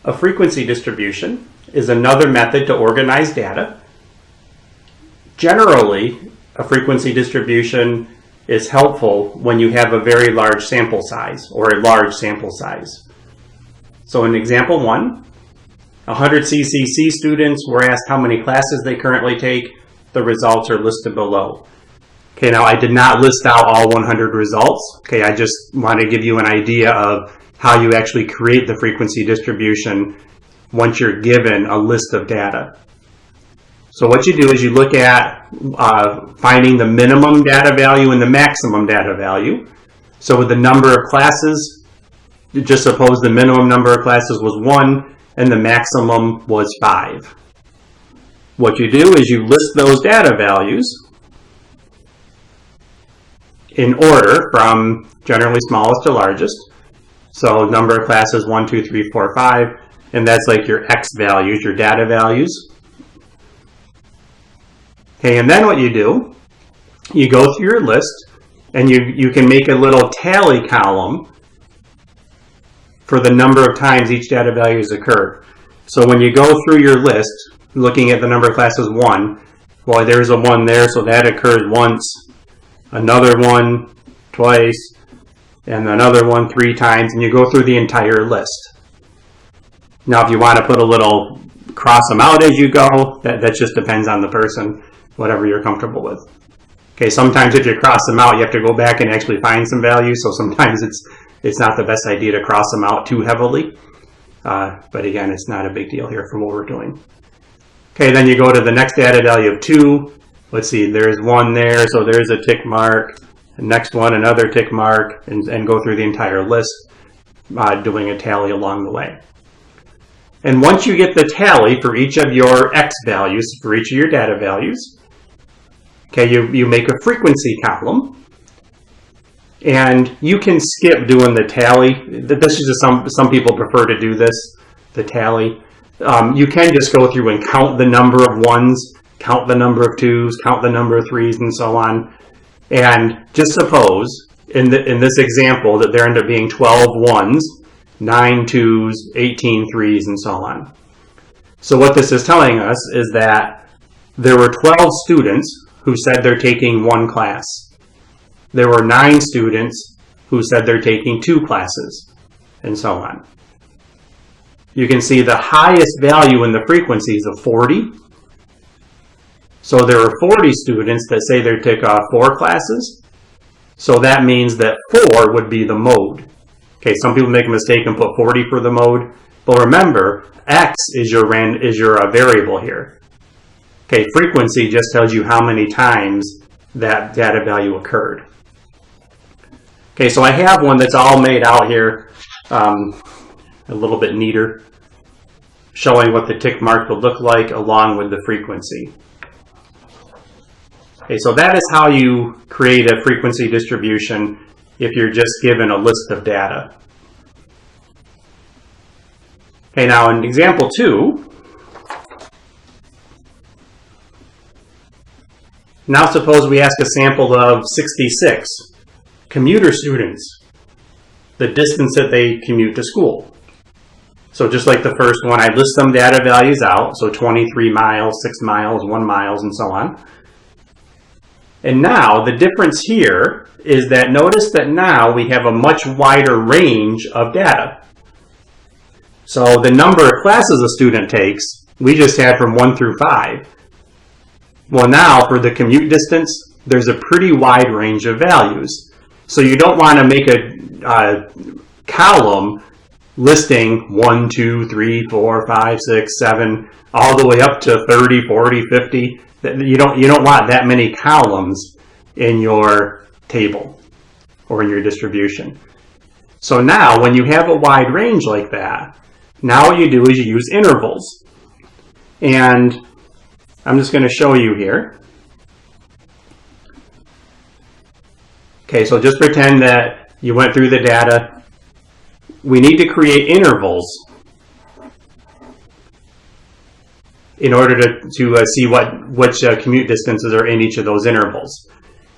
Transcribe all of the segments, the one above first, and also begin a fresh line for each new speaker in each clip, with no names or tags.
A frequency distribution is another method to organize data. Generally, a frequency distribution is helpful when you have a very large sample size or a large sample size. So in example 1, 100 CCC students were asked how many classes they currently take. The results are listed below. Okay, now I did not list out all 100 results. Okay, I just want to give you an idea of how you actually create the frequency distribution once you're given a list of data. So what you do is you look at finding the minimum data value and the maximum data value. So with the number of classes, just suppose the minimum number of classes was 1 and the maximum was 5. What you do is you list those data values in order from generally smallest to largest. So number of classes 1, 2, 3, 4, 5, and that's like your X values, your data values. Okay, and then what you do, you go through your list and you can make a little tally column for the number of times each data value has occurred. So when you go through your list, looking at the number of classes 1, well, there's a 1 there, so that occurs once, another 1 twice, and another 1 3 times, and you go through the entire list. Now, if you want to put a little cross them out as you go, that just depends on the person, whatever you're comfortable with. Okay, sometimes if you cross them out, you have to go back and actually find some values, so sometimes it's not the best idea to cross them out too heavily. But again, it's not a big deal here for what we're doing. Okay, then you go to the next data value of 2. Let's see, there's 1 there, so there's a tick mark. The next one, another tick mark, and go through the entire list, doing a tally along the way. And once you get the tally for each of your X values, for each of your data values, okay, you make a frequency column. And you can skip doing the tally. This is just some people prefer to do this, the tally. You can just go through and count the number of 1s, count the number of 2s, count the number of 3s, and so on. And just suppose, in this example, that there end up being 12 1s, 9 2s, 18 3s, and so on. So what this is telling us is that there were 12 students who said they're taking 1 class. There were 9 students who said they're taking 2 classes, and so on. You can see the highest value in the frequency is of 40. So there are 40 students that say they take 4 classes. So that means that 4 would be the mode. Okay, some people make a mistake and put 40 for the mode. But remember, X is your variable here. Okay, frequency just tells you how many times that data value occurred. Okay, so I have one that's all made out here, a little bit neater, showing what the tick mark would look like along with the frequency. Okay, so that is how you create a frequency distribution if you're just given a list of data. Okay, now in example 2, now suppose we ask a sample of 66 commuter students, the distance that they commute to school. So just like the first one, I list some data values out, so 23 miles, 6 miles, 1 mile, and so on. And now the difference here is that notice that now we have a much wider range of data. So the number of classes a student takes, we just had from 1 through 5. Well, now for the commute distance, there's a pretty wide range of values. So you don't want to make a column listing 1, 2, 3, 4, 5, 6, 7, all the way up to 30, 40, 50. You don't want that many columns in your table or in your distribution. So now when you have a wide range like that, now what you do is you use intervals. And I'm just going to show you here. Okay, so just pretend that you went through the data. We need to create intervals in order to see which commute distances are in each of those intervals.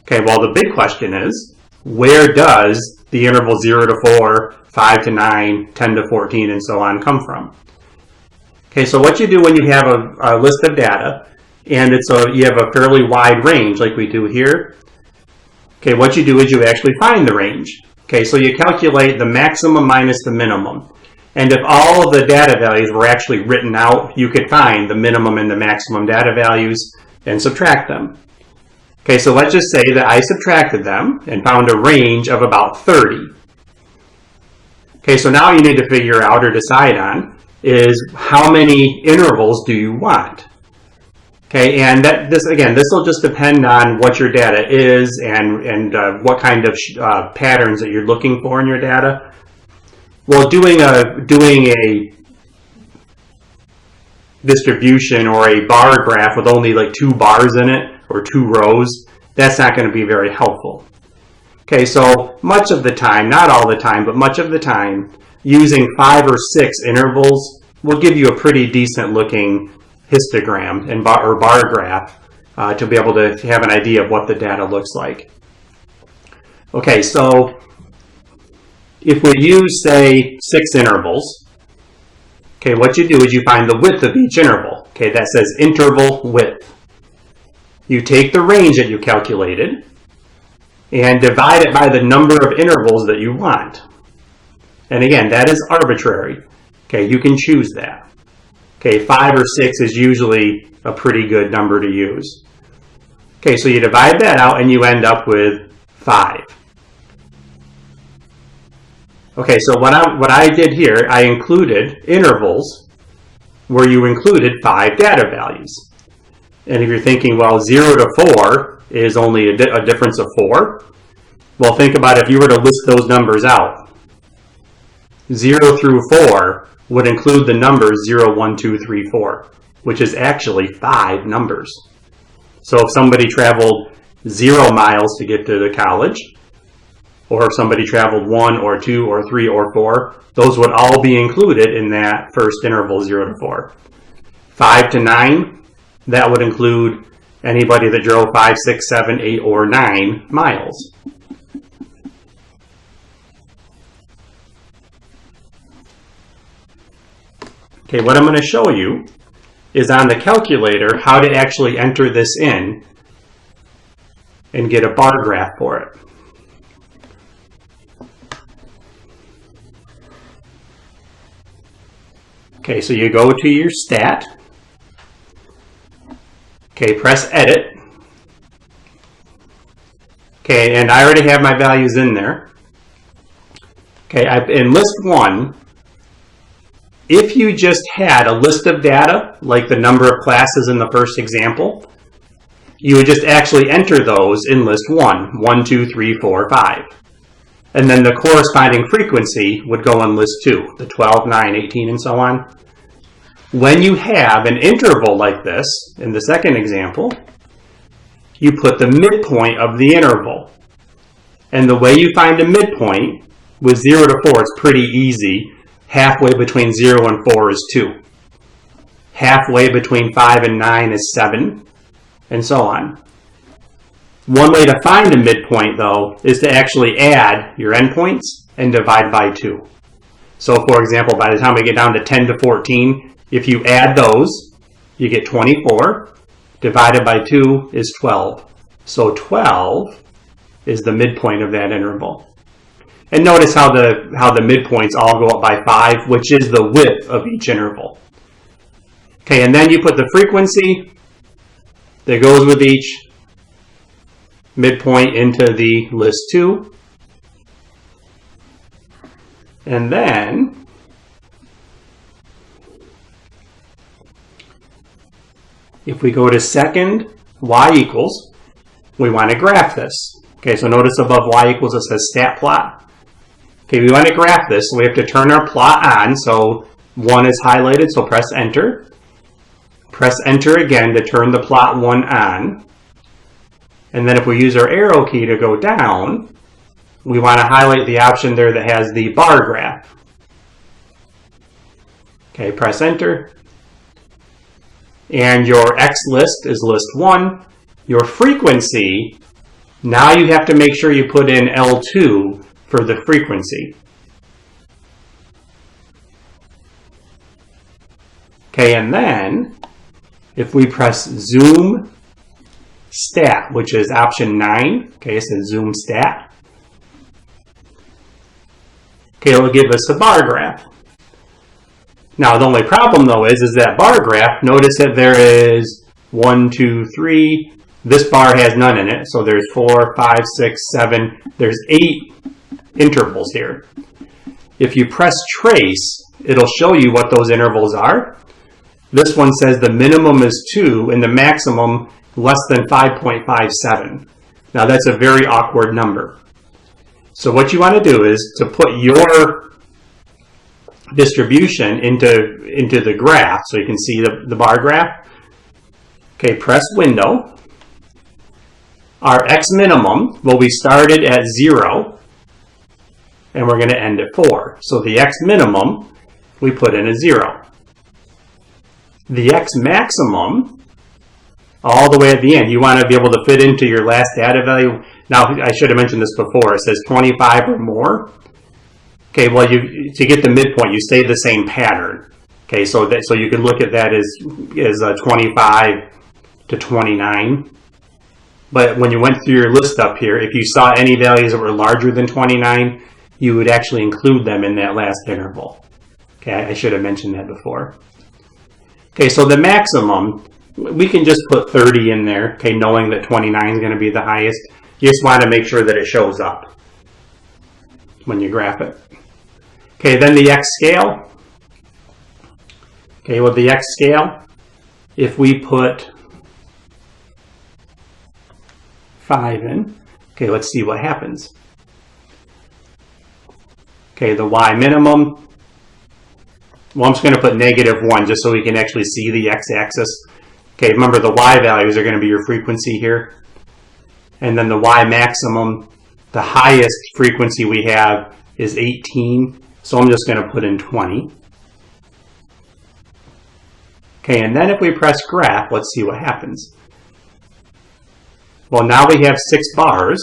Okay, well, the big question is, where does the interval 0 to 4, 5 to 9, 10 to 14, and so on come from. Okay, so what you do when you have a list of data, and you have a fairly wide range like we do here, okay, what you do is you actually find the range. Okay, so you calculate the maximum minus the minimum. And if all of the data values were actually written out, you could find the minimum and the maximum data values and subtract them. Okay, so let's just say that I subtracted them and found a range of about 30. Okay, so now you need to figure out or decide on is how many intervals do you want? Okay, and this will just depend on what your data is and what kind of patterns that you're looking for in your data. Well, doing a distribution or a bar graph with only like 2 bars in it or 2 rows, that's not going to be very helpful. Okay, so much of the time, not all the time, but much of the time, using 5 or 6 intervals will give you a pretty decent looking histogram or bar graph to be able to have an idea of what the data looks like. Okay, so if we use, say, 6 intervals, okay, what you do is you find the width of each interval. Okay, that says interval width. You take the range that you calculated and divide it by the number of intervals that you want. And again, that is arbitrary. Okay, you can choose that. Okay, 5 or 6 is usually a pretty good number to use. Okay, so you divide that out and you end up with 5. Okay, so what I did here, I included intervals where you included 5 data values. And if you're thinking, well, 0 to 4 is only a difference of 4, well, think about if you were to list those numbers out. 0 through 4 would include the numbers 0, 1, 2, 3, 4, which is actually 5 numbers. So if somebody traveled 0 miles to get to the college, or if somebody traveled 1 or 2 or 3 or 4, those would all be included in that first interval 0 to 4. 5 to 9, that would include anybody that drove 5, 6, 7, 8, or 9 miles. Okay, what I'm going to show you is on the calculator how to actually enter this in and get a bar graph for it. Okay, so you go to your stat. Okay, press edit. Okay, and I already have my values in there. Okay, in list 1, if you just had a list of data, like the number of classes in the first example, you would just actually enter those in list 1, 1, 2, 3, 4, 5. And then the corresponding frequency would go in list 2, the 12, 9, 18, and so on. When you have an interval like this, in the second example, you put the midpoint of the interval. And the way you find a midpoint with 0 to 4 is pretty easy. Halfway between 0 and 4 is 2. Halfway between 5 and 9 is 7, and so on. One way to find a midpoint, though, is to actually add your endpoints and divide by 2. So, for example, by the time we get down to 10 to 14, if you add those, you get 24. Divided by 2 is 12. So 12 is the midpoint of that interval. And notice how the midpoints all go up by 5, which is the width of each interval. Okay, and then you put the frequency that goes with each midpoint into the list 2. And then if we go to second y equals, we want to graph this. Okay, so notice above y equals it says stat plot. Okay, we want to graph this, so we have to turn our plot on. So 1 is highlighted, so press enter. Press enter again to turn the plot 1 on. And then if we use our arrow key to go down, we want to highlight the option there that has the bar graph. Okay, press enter. And your X list is list 1. Your frequency, now you have to make sure you put in L2 for the frequency. Okay, and then if we press zoom stat, which is option 9, okay, it says zoom stat. Okay, it'll give us a bar graph. Now, the only problem, though, is that bar graph, notice that there is 1, 2, 3. This bar has none in it, so there's 4, 5, 6, 7. There's 8 intervals here. If you press trace, it'll show you what those intervals are. This one says the minimum is 2 and the maximum less than 5.57. Now, that's a very awkward number. So what you want to do is to put your distribution into the graph so you can see the bar graph. Okay, press window. Our x minimum, well, we started at 0 and we're going to end at 4. So the x minimum, we put in a 0. The x maximum, all the way at the end, you want to be able to fit into your last data value. Now, I should have mentioned this before. It says 25 or more. Okay, well, to get the midpoint, you stay the same pattern. Okay, so you can look at that as 25 to 29. But when you went through your list up here, if you saw any values that were larger than 29, you would actually include them in that last interval. Okay, I should have mentioned that before. Okay, so the maximum, we can just put 30 in there, okay, knowing that 29 is going to be the highest. You just want to make sure that it shows up when you graph it. Okay, then the x scale. Okay, with the x scale, if we put 5 in, okay, let's see what happens. Okay, the y minimum, well, I'm just going to put -1 just so we can actually see the x-axis. Okay, remember the y values are going to be your frequency here. And then the y maximum, the highest frequency we have is 18. So I'm just going to put in 20. Okay, and then if we press graph, let's see what happens. Well, now we have 6 bars,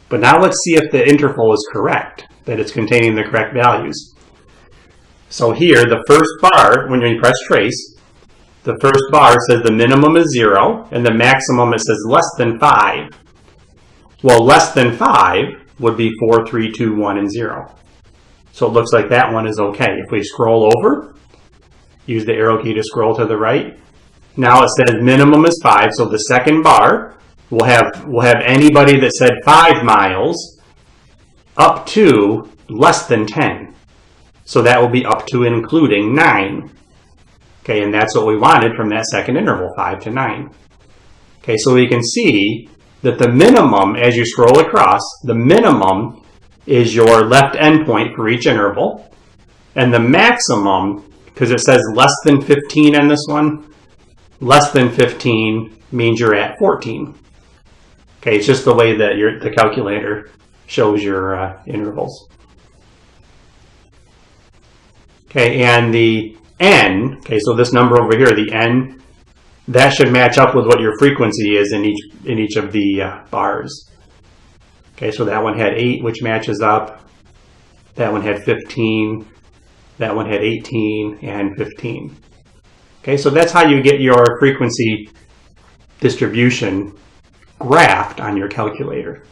but now let's see if the interval is correct, that it's containing the correct values. So here, the first bar, when you press trace, the first bar says the minimum is 0, and the maximum, it says less than 5. Well, less than 5 would be 4, 3, 2, 1, and 0. So it looks like that one is okay. If we scroll over, use the arrow key to scroll to the right. Now it says minimum is 5, so the second bar will have anybody that said 5 miles up to less than 10. So that will be up to and including 9. Okay, and that's what we wanted from that second interval, 5 to 9. Okay, so we can see that the minimum, as you scroll across, the minimum is your left endpoint for each interval. And the maximum, because it says less than 15 on this one, less than 15 means you're at 14. Okay, it's just the way that the calculator shows your intervals. Okay, and the n, okay, so this number over here, the n, that should match up with what your frequency is in each of the bars. Okay, so that one had 8, which matches up. That one had 15. That one had 18 and 15. Okay, so that's how you get your frequency distribution graphed on your calculator.